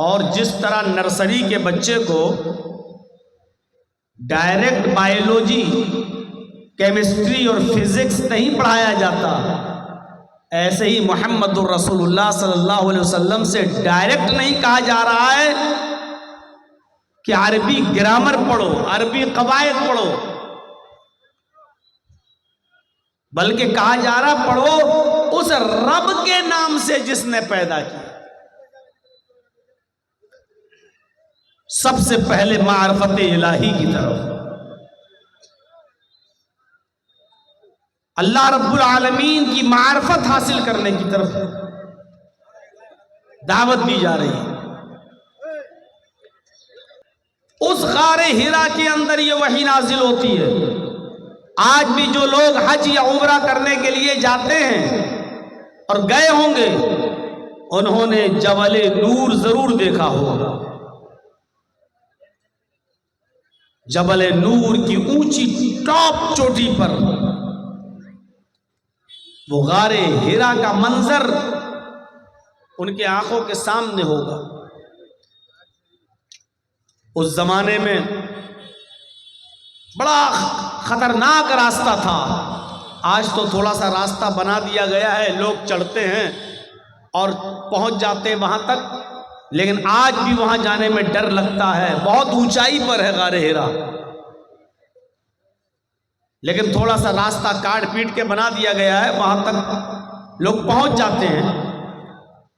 اور جس طرح نرسری کے بچے کو ڈائریکٹ بایولوجی، کیمسٹری اور فزکس نہیں پڑھایا جاتا، ایسے ہی محمد الرسول اللہ صلی اللہ علیہ وسلم سے ڈائریکٹ نہیں کہا جا رہا ہے کہ عربی گرامر پڑھو، عربی قواعد پڑھو، بلکہ کہا جا رہا پڑھو اس رب کے نام سے جس نے پیدا کیا۔ سب سے پہلے معرفت الہی کی طرف، اللہ رب العالمین کی معرفت حاصل کرنے کی طرف دعوت دی جا رہی ہے۔ اس غار حرا کے اندر یہ وحی نازل ہوتی ہے۔ آج بھی جو لوگ حج یا عمرہ کرنے کے لیے جاتے ہیں اور گئے ہوں گے، انہوں نے جبل نور ضرور دیکھا ہوگا۔ جبل نور کی اونچی ٹاپ چوٹی پر وہ غار حرا کا منظر ان کے آنکھوں کے سامنے ہوگا۔ اس زمانے میں بڑا خطرناک راستہ تھا، آج تو تھوڑا سا راستہ بنا دیا گیا ہے، لوگ چڑھتے ہیں اور پہنچ جاتے ہیں وہاں تک، لیکن آج بھی وہاں جانے میں ڈر لگتا ہے، بہت اونچائی پر ہے غار حرا، لیکن تھوڑا سا راستہ کاٹ پیٹ کے بنا دیا گیا ہے، وہاں تک لوگ پہنچ جاتے ہیں۔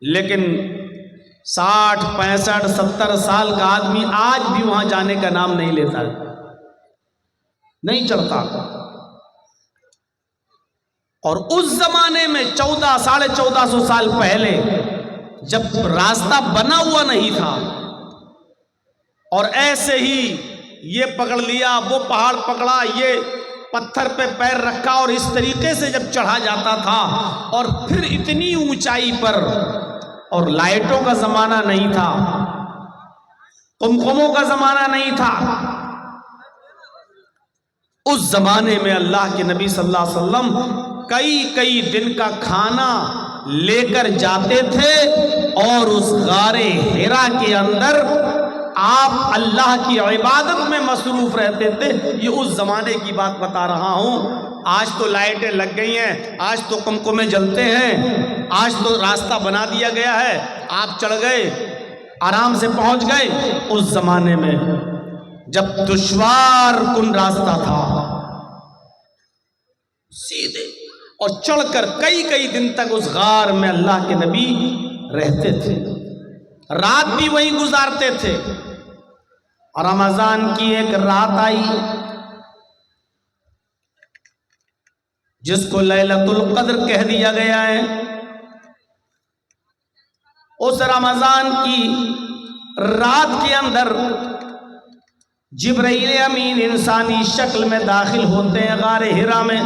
لیکن 60 65 70 سال کا آدمی آج بھی وہاں جانے کا نام نہیں لیتا ہے، نہیں چڑھتا۔ اور اس زمانے میں 1400 سال پہلے جب راستہ بنا ہوا نہیں تھا اور ایسے ہی یہ پکڑ لیا، وہ پہاڑ پکڑا، یہ پتھر پہ پیر رکھا، اور اس طریقے سے جب چڑھا جاتا تھا، اور پھر اتنی اونچائی پر، اور لائٹوں کا زمانہ نہیں تھا، قمقموں کا زمانہ نہیں تھا، اس زمانے میں اللہ کے نبی صلی اللہ علیہ وسلم کئی دن کا کھانا لے کر جاتے تھے، اور اس غار حرا کے اندر آپ اللہ کی عبادت میں مصروف رہتے تھے۔ یہ اس زمانے کی بات بتا رہا ہوں۔ آج تو لائٹیں لگ گئی ہیں، آج تو قمقمے جلتے ہیں، آج تو راستہ بنا دیا گیا ہے، آپ چڑھ گئے، آرام سے پہنچ گئے۔ اس زمانے میں جب دشوار کن راستہ تھا، سیدھے اور چڑھ کر کئی دن تک اس غار میں اللہ کے نبی رہتے تھے، رات بھی وہیں گزارتے تھے۔ رمضان کی ایک رات آئی جس کو لیلۃ القدر کہہ دیا گیا ہے۔ اس رمضان کی رات کے اندر جبرائیل امین انسانی شکل میں داخل ہوتے ہیں غار حرا میں،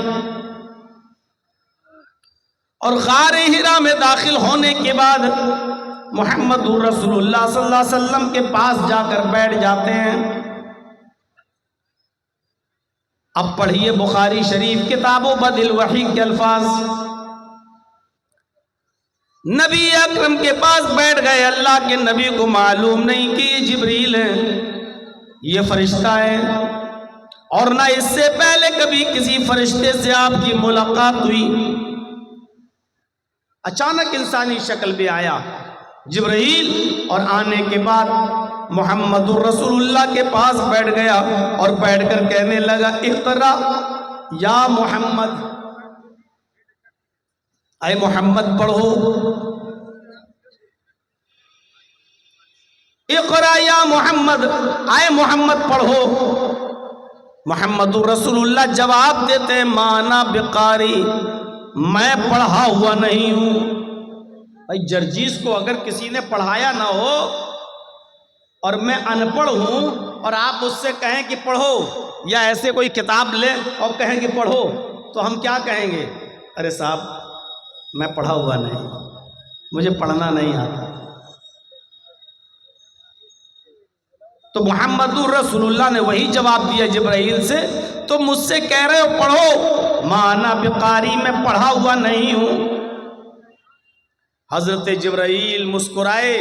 اور غار حرا میں داخل ہونے کے بعد محمد رسول اللہ صلی اللہ علیہ وسلم کے پاس جا کر بیٹھ جاتے ہیں۔ اب پڑھیے بخاری شریف کتاب و بدل وحی کے الفاظ۔ نبی اکرم کے پاس بیٹھ گئے، اللہ کے نبی کو معلوم نہیں کہ یہ جبریل ہے، یہ فرشتہ ہے، اور نہ اس سے پہلے کبھی کسی فرشتے سے آپ کی ملاقات ہوئی۔ اچانک انسانی شکل بھی آیا جبرائیل، اور آنے کے بعد محمد الرسول اللہ کے پاس بیٹھ گیا، اور بیٹھ کر کہنے لگا اقرا یا محمد، اے محمد پڑھو، اقرا یا محمد، اے محمد پڑھو۔ محمد الرسول اللہ جواب دیتے مانا بقاری، میں پڑھا ہوا نہیں ہوں۔ بھائی جرجیس کو اگر کسی نے پڑھایا نہ ہو اور میں ان پڑھ ہوں، اور آپ اس سے کہیں کہ پڑھو، یا ایسے کوئی کتاب لے اور کہیں کہ پڑھو، تو ہم کیا کہیں گے؟ ارے صاحب میں پڑھا ہوا نہیں، مجھے پڑھنا نہیں آتا۔ تو محمد الرسول اللہ نے وہی جواب دیا جبرائیل سے، تم مجھ سے کہہ رہے ہو پڑھو، مانا بقاری، میں پڑھا ہوا نہیں ہوں۔ حضرت جبرائیل مسکرائے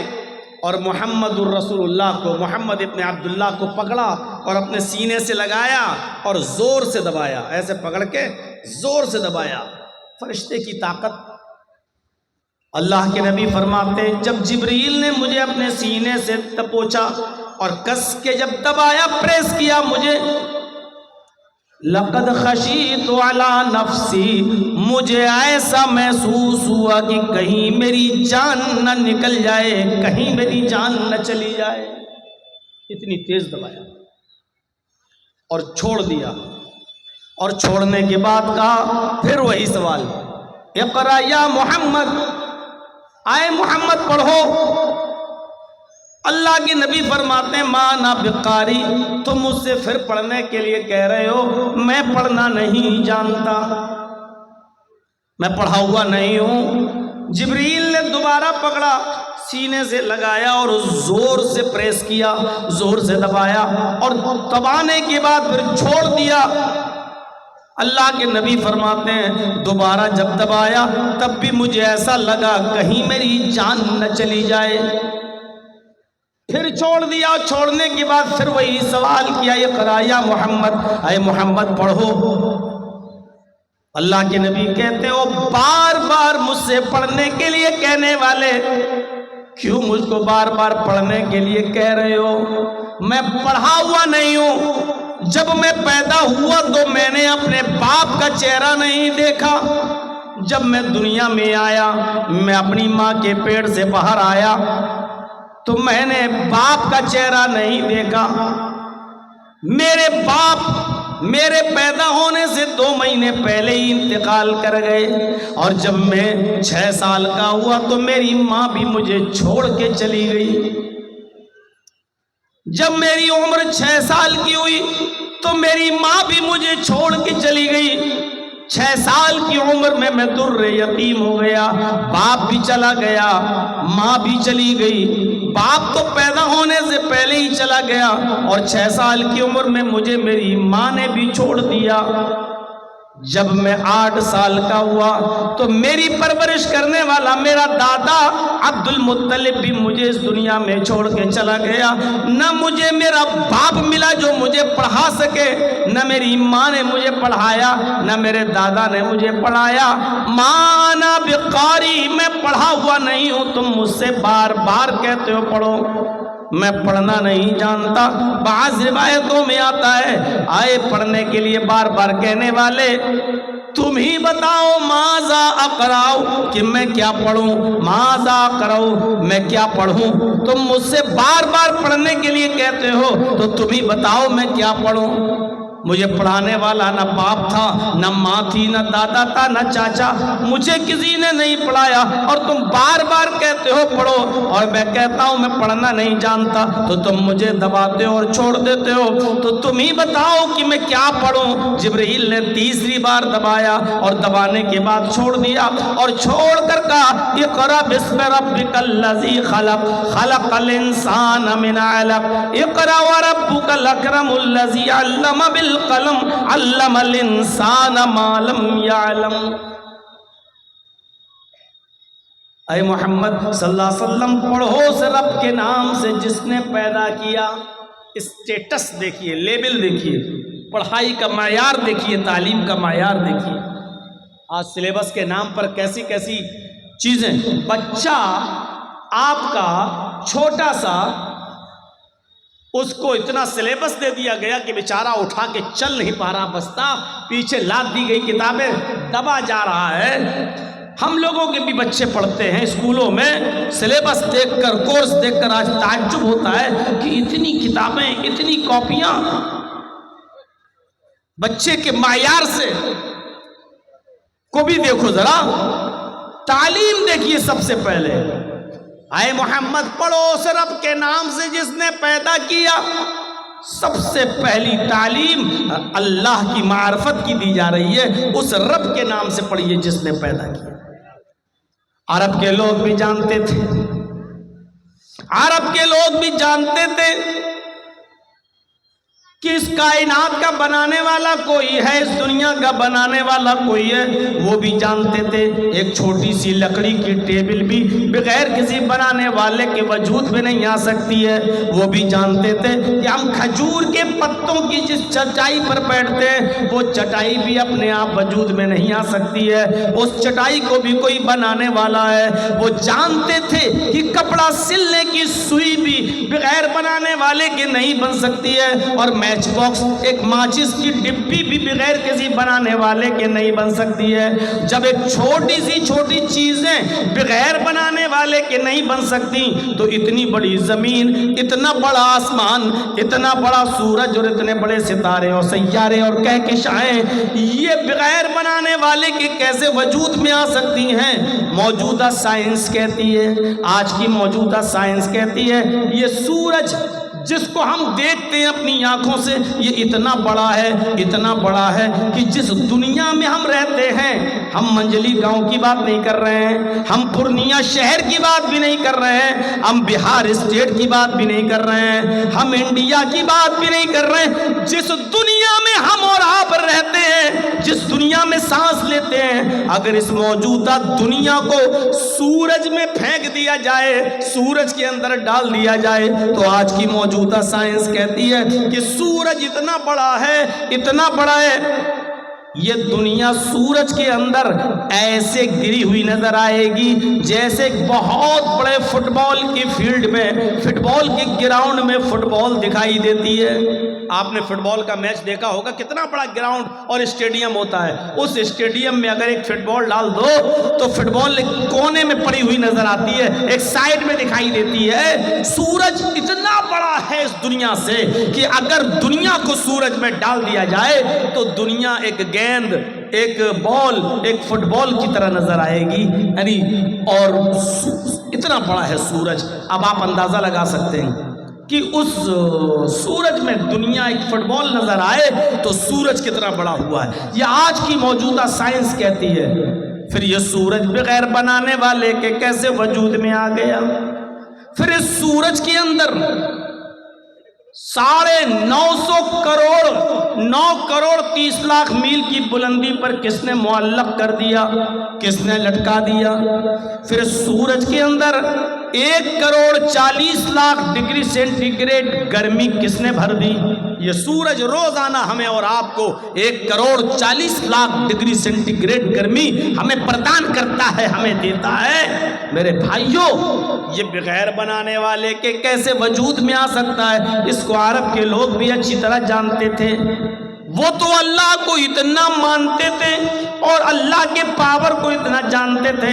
اور محمد الرسول اللہ کو، محمد ابن عبداللہ کو پکڑا اور اپنے سینے سے لگایا اور زور سے دبایا، ایسے پکڑ کے زور سے دبایا۔ فرشتے کی طاقت۔ اللہ کے نبی فرماتے جب جبریل نے مجھے اپنے سینے سے دبوچا اور کس کے جب دبایا، پریس کیا مجھے، لقد خشیت علی نفسی، مجھے ایسا محسوس ہوا کہ کہیں میری جان نہ نکل جائے، کہیں میری جان نہ چلی جائے، اتنی تیز دبایا اور چھوڑ دیا۔ اور چھوڑنے کے بعد کہا پھر وہی سوال، اقرا یا محمد، آئے محمد پڑھو۔ اللہ کے نبی فرماتے ہیں ما انا بقاری، تم مجھ سے پھر پڑھنے کے لیے کہہ رہے ہو، میں پڑھنا نہیں جانتا، میں پڑھا ہوا نہیں ہوں۔ جبریل نے دوبارہ پکڑا، سینے سے لگایا اور زور سے پریس کیا، زور سے دبایا اور دبانے کے بعد پھر چھوڑ دیا۔ اللہ کے نبی فرماتے ہیں دوبارہ جب دبایا تب بھی مجھے ایسا لگا کہیں میری جان نہ چلی جائے، پھر چھوڑ دیا۔ چھوڑنے کے بعد پھر وہی سوال کیا، اقرا یا محمد، اے محمد پڑھو۔ اللہ کے نبی کہتے ہو بار بار مجھ سے پڑھنے کے لیے کہنے والے، کیوں مجھ کو بار بار پڑھنے کے لیے کہہ رہے ہو؟ میں پڑھا ہوا نہیں ہوں۔ جب میں پیدا ہوا تو میں نے اپنے باپ کا چہرہ نہیں دیکھا، جب میں دنیا میں آیا، میں اپنی ماں کے پیٹ سے باہر آیا تو میں نے باپ کا چہرہ نہیں دیکھا۔ میرے باپ میرے پیدا ہونے سے 2 مہینے پہلے ہی انتقال کر گئے، اور جب میں 6 سال کا ہوا تو میری ماں بھی مجھے چھوڑ کے چلی گئی۔ جب میری عمر 6 سال کی ہوئی تو میری ماں بھی مجھے چھوڑ کے چلی گئی۔ 6 سال کی عمر میں در یتیم ہو گیا، باپ بھی چلا گیا، ماں بھی چلی گئی۔ باپ تو پیدا ہونے سے پہلے ہی چلا گیا اور 6 سال کی عمر میں مجھے میری ماں نے بھی چھوڑ دیا۔ جب میں 8 سال کا ہوا تو میری پرورش کرنے والا میرا دادا عبد المطلب بھی مجھے اس دنیا میں چھوڑ کے چلا گیا۔ نہ مجھے میرا باپ ملا جو مجھے پڑھا سکے، نہ میری ماں نے مجھے پڑھایا، نہ میرے دادا نے مجھے پڑھایا۔ مانا بقاری، میں پڑھا ہوا نہیں ہوں، تم مجھ سے بار بار کہتے ہو پڑھو، میں پڑھنا نہیں جانتا۔ بعض روایتوں میں آتا ہے آئے پڑھنے کے لیے بار بار کہنے والے، تم ہی بتاؤ ماذا اقراؤ، کہ میں کیا پڑھوں، ماذا اقراؤ، میں کیا پڑھوں۔ تم مجھ سے بار بار پڑھنے کے لیے کہتے ہو تو تم ہی بتاؤ میں کیا پڑھوں۔ مجھے پڑھانے والا نہ باپ تھا، نہ ماں تھی، نہ دادا تھا، نہ چاچا، مجھے کسی نے نہیں پڑھایا، اور تم بار بار کہتے ہو پڑھو، اور میں کہتا ہوں میں پڑھنا نہیں جانتا تو تم مجھے دباتے ہو اور چھوڑ دیتے ہو، تو تم ہی بتاؤ کہ میں کیا پڑھوں۔ جبرائیل نے 3 بار دبایا اور دبانے کے بعد چھوڑ دیا، اور چھوڑ کر کہا اقرأ بسم ربک الذی خلق، خلق الانسان من علق، اقرأ وربک الاکرم الذی علم بالقلم، علم الانسان ما لم یعلم۔ اے محمد صلی اللہ علیہ وسلم پڑھو اس رب کے نام سے جس نے پیدا کیا۔ اسٹیٹس دیکھیے، لیبل دیکھیے، پڑھائی کا معیار دیکھیے، تعلیم کا معیار دیکھیے۔ آج سلیبس کے نام پر کیسی کیسی چیزیں، بچہ آپ کا چھوٹا سا، اس کو اتنا سلیبس دے دیا گیا کہ بیچارہ اٹھا کے چل نہیں پا رہا، بستا پیچھے لاد دی گئی کتابیں دبا جا رہا ہے۔ ہم لوگوں کے بھی بچے پڑھتے ہیں اسکولوں میں، سلیبس دیکھ کر، کورس دیکھ کر آج تعجب ہوتا ہے کہ اتنی کتابیں، اتنی کاپیاں، بچے کے معیار سے کو بھی دیکھو ذرا، تعلیم دیکھیے سب سے پہلے۔ اے محمد پڑھو اس رب کے نام سے جس نے پیدا کیا۔ سب سے پہلی تعلیم اللہ کی معرفت کی دی جا رہی ہے، اس رب کے نام سے پڑھیے جس نے پیدا کیا۔ عرب کے لوگ بھی جانتے تھے، عرب کے لوگ بھی جانتے تھے کہ اس کائنات کا بنانے والا کوئی ہے، اس دنیا کا بنانے والا کوئی ہے، وہ بھی جانتے تھے۔ ایک چھوٹی سی لکڑی کی ٹیبل بھی بغیر کسی بنانے والے کے وجود میں نہیں آ سکتی ہے، وہ بھی جانتے تھے کہ ہم کھجور کے پتوں کی جس چٹائی پر بیٹھتے ہیں وہ چٹائی بھی اپنے آپ وجود میں نہیں آ سکتی ہے، اس چٹائی کو بھی کوئی بنانے والا ہے۔ وہ جانتے تھے کہ کپڑا سلنے کی سوئی بھی بغیر بنانے والے کے نہیں بن سکتی ہے، اور میچ باکس، ایک ماچس کی ڈبی بھی بغیر کسی بنانے والے کے نہیں بن سکتی ہے۔ جب ایک چھوٹی سی چھوٹی چیزیں بغیر بنانے والے کے نہیں بن سکتی تو اتنی بڑی زمین، اتنا بڑا آسمان، اتنا بڑا سورج اور اتنے بڑے ستارے اور سیارے اور کہکشائیں یہ بغیر بنانے والے کے کیسے وجود میں آ سکتی ہیں؟ موجودہ سائنس کہتی ہے، آج کی موجودہ سائنس کہتی ہے یہ سورج جس کو ہم دیکھتے ہیں اپنی آنکھوں سے یہ اتنا بڑا ہے، اتنا بڑا ہے کہ جس دنیا میں ہم رہتے ہیں، ہم منجلی گاؤں کی بات نہیں کر رہے ہیں، ہم پورنیہ شہر کی بات بھی نہیں کر رہے ہیں، ہم بہار اسٹیٹ کی بات بھی نہیں کر رہے ہیں، ہم انڈیا کی بات بھی نہیں کر رہے ہیں، جس دنیا میں ہم اور آپ رہتے ہیں، جس دنیا میں سانس لیتے ہیں، اگر اس موجودہ دنیا کو سورج میں پھینک دیا جائے، سورج کے اندر ڈال دیا جائے تو آج کی موجودہ سائنس کہتی ہے کہ سورج اتنا بڑا ہے، اتنا بڑا ہے، یہ دنیا سورج کے اندر ایسے گری ہوئی نظر آئے گی جیسے بہت بڑے فٹ بال کی فیلڈ میں، فٹ بال کے گراؤنڈ میں فٹ بال دکھائی دیتی ہے۔ آپ نے فٹ بال کا میچ دیکھا ہوگا، کتنا بڑا گراؤنڈ اور اسٹیڈیم ہوتا ہے، اس اسٹیڈیم میں اگر ایک فٹ بال ڈال دو تو فٹ بال ایک کونے میں پڑی ہوئی نظر آتی ہے، ایک سائیڈ میں دکھائی دیتی ہے۔ سورج اتنا بڑا ہے اس دنیا سے کہ اگر دنیا کو سورج میں ڈال دیا جائے تو دنیا ایک گیند، ایک بال، ایک فٹ بال کی طرح نظر آئے گی، یعنی اور اتنا بڑا ہے سورج۔ اب آپ اندازہ لگا سکتے ہیں کہ اس سورج میں دنیا ایک فٹ بال نظر آئے تو سورج کتنا بڑا ہوا ہے، یہ آج کی موجودہ سائنس کہتی ہے۔ پھر یہ سورج بغیر بنانے والے کے کیسے وجود میں آ گیا؟ پھر اس سورج کے اندر 950 کروڑ 9 کروڑ 30 لاکھ میل کی بلندی پر کس نے معلق کر دیا، کس نے لٹکا دیا؟ پھر سورج کے اندر 1 crore 40 lakh degree centigrade گرمی کس نے بھر دی؟ یہ سورج روزانہ ہمیں اور آپ کو 1 crore 40 lakh degree centigrade گرمی ہمیں پردان کرتا ہے، ہمیں دیتا ہے۔ میرے بھائیوں، یہ بغیر بنانے والے کے کیسے وجود میں آ سکتا ہے؟ اس کو عرب کے لوگ بھی اچھی طرح جانتے تھے، وہ تو اللہ کو اتنا مانتے تھے اور اللہ کے پاور کو اتنا جانتے تھے۔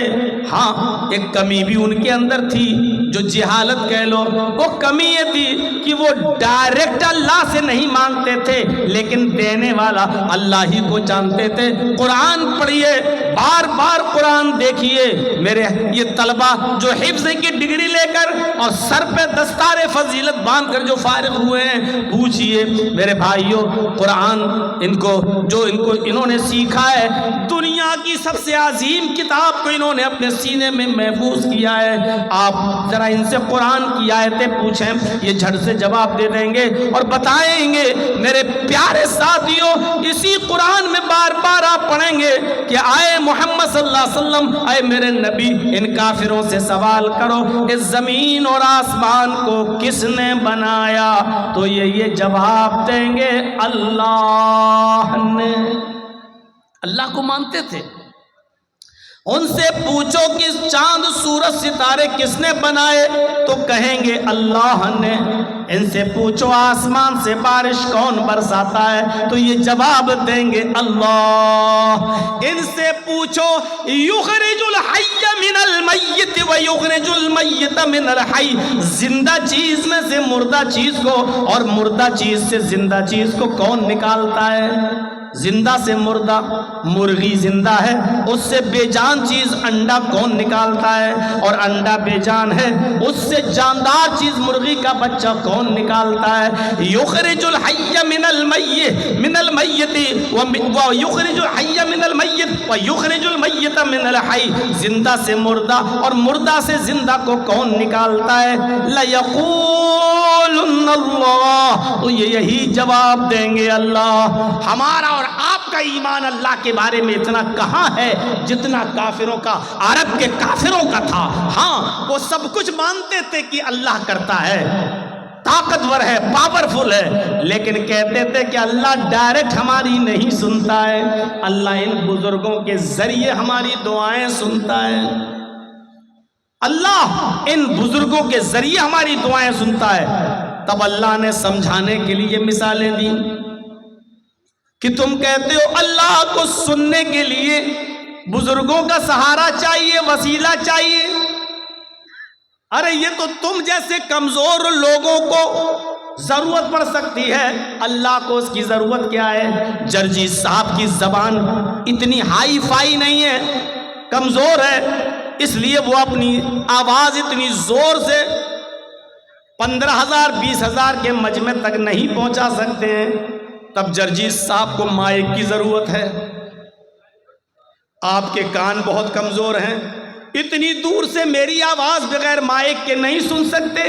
ہاں، ایک کمی بھی ان کے اندر تھی جو جہالت کہہ لو، وہ کمی یہ تھی کہ وہ ڈائریکٹ اللہ سے نہیں مانگتے تھے لیکن دینے والا اللہ ہی کو جانتے تھے۔ قرآن پڑھیے، بار بار قرآن دیکھیے، میرے یہ طلبہ جو حفظ کی ڈگری لے کر اور سر پہ دستار فضیلت باندھ کر جو فارغ ہوئے ہیں، پوچھئے میرے بھائیوں، قرآن انہوں نے سیکھا ہے، دنیا کی سب سے عظیم کتاب کو انہوں نے اپنے سینے میں محفوظ کیا ہے۔ آپ ذرا ان سے قرآن کی آیتیں پوچھیں، یہ جھٹ سے جواب دے دیں گے اور بتائیں گے۔ میرے پیارے ساتھیوں، اسی قرآن میں بار بار آپ پڑھیں گے کہ آئے محمد صلی اللہ علیہ وسلم، آئے میرے نبی، ان کافروں سے سوال کرو اس زمین اور آسمان کو کس نے بنایا؟ تو یہ جواب دیں گے اللہ نے۔ اللہ کو مانتے تھے۔ ان سے پوچھو کہ چاند، سورج، ستارے کس نے بنائے تو کہیں گے اللہ نے۔ ان سے پوچھو آسمان سے بارش کون برساتا ہے تو یہ جواب دیں گے اللہ۔ ان سے پوچھو یخرج الحی من المیت ویخرج المیت من الحی، زندہ چیز میں سے مردہ چیز کو اور مردہ چیز سے زندہ چیز کو کون نکالتا ہے؟ زندہ سے مردہ، مرغی زندہ ہے اس سے بے جان چیز انڈا کون نکالتا ہے؟ اور انڈا بے جان ہے اس سے جاندار چیز مرغی کا بچہ کون نکالتا ہے؟ یخرج الحی من المیت ویخرج الحی من المیت ویخرج المیت من الحی، زندہ سے مردہ اور مردہ سے زندہ کو کون نکالتا ہے؟ لَيَقُولُنَّ اللَّهُ، تو یہ یہی جواب دیں گے اللہ۔ ہمارا اور آپ کا ایمان اللہ کے بارے میں اتنا کہاں ہے جتنا کافروں کا، عرب کے کافروں کا تھا۔ ہاں وہ سب کچھ مانتے تھے کہ اللہ کرتا ہے، طاقتور ہے، پاورفل ہے، لیکن کہتے تھے کہ اللہ ڈائریکٹ ہماری نہیں سنتا ہے، اللہ ان بزرگوں کے ذریعے ہماری دعائیں سنتا ہے، اللہ ان بزرگوں کے ذریعے ہماری دعائیں سنتا ہے۔ تب اللہ نے سمجھانے کے لیے مثالیں دی کہ تم کہتے ہو اللہ کو سننے کے لیے بزرگوں کا سہارا چاہیے، وسیلہ چاہیے۔ ارے یہ تو تم جیسے کمزور لوگوں کو ضرورت پڑ سکتی ہے، اللہ کو اس کی ضرورت کیا ہے؟ جرجیت صاحب کی زبان اتنی ہائی فائی نہیں ہے، کمزور ہے، اس لیے وہ اپنی آواز اتنی زور سے 15,000 20,000 کے مجمع تک نہیں پہنچا سکتے ہیں۔ تب جرجیت صاحب کو مائک کی ضرورت ہے۔ آپ کے کان بہت کمزور ہیں، اتنی دور سے میری آواز بغیر مائک کے نہیں سن سکتے،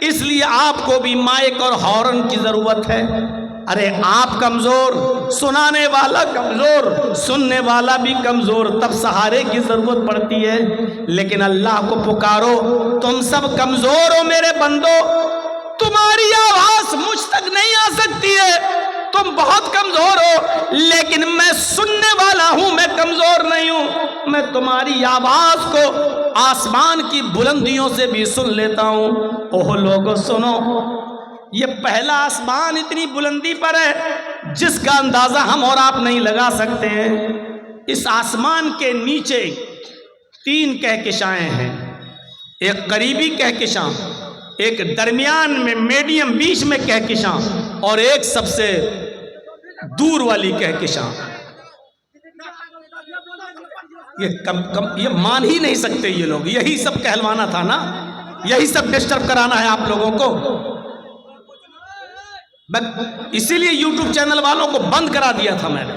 اس لیے آپ کو بھی مائک اور ہارن کی ضرورت ہے۔ ارے آپ کمزور، سنانے والا کمزور، سننے والا بھی کمزور، تب سہارے کی ضرورت پڑتی ہے۔ لیکن اللہ کو پکارو، تم سب کمزور ہو میرے بندو، تمہاری آواز مجھ تک نہیں آ سکتی ہے، تم بہت کمزور ہو، لیکن میں سننے والا ہوں، میں کمزور نہیں ہوں، میں تمہاری آواز کو آسمان کی بلندیوں سے بھی سن لیتا ہوں۔ اوہ لوگو سنو، یہ پہلا آسمان اتنی بلندی پر ہے جس کا اندازہ ہم اور آپ نہیں لگا سکتے ہیں۔ اس آسمان کے نیچے 3 کہکشائیں ہیں، ایک قریبی کہکشاں، ایک درمیان میں میڈیم بیچ میں کہکشاں، اور ایک سب سے دور والی کہکشاں۔ یہ مان ہی نہیں سکتے یہ لوگ، یہی سب کہلوانا تھا نا، یہی سب ڈسٹرب کرانا ہے آپ لوگوں کو۔ اسی لیے یوٹیوب چینل والوں کو بند کرا دیا تھا میں نے۔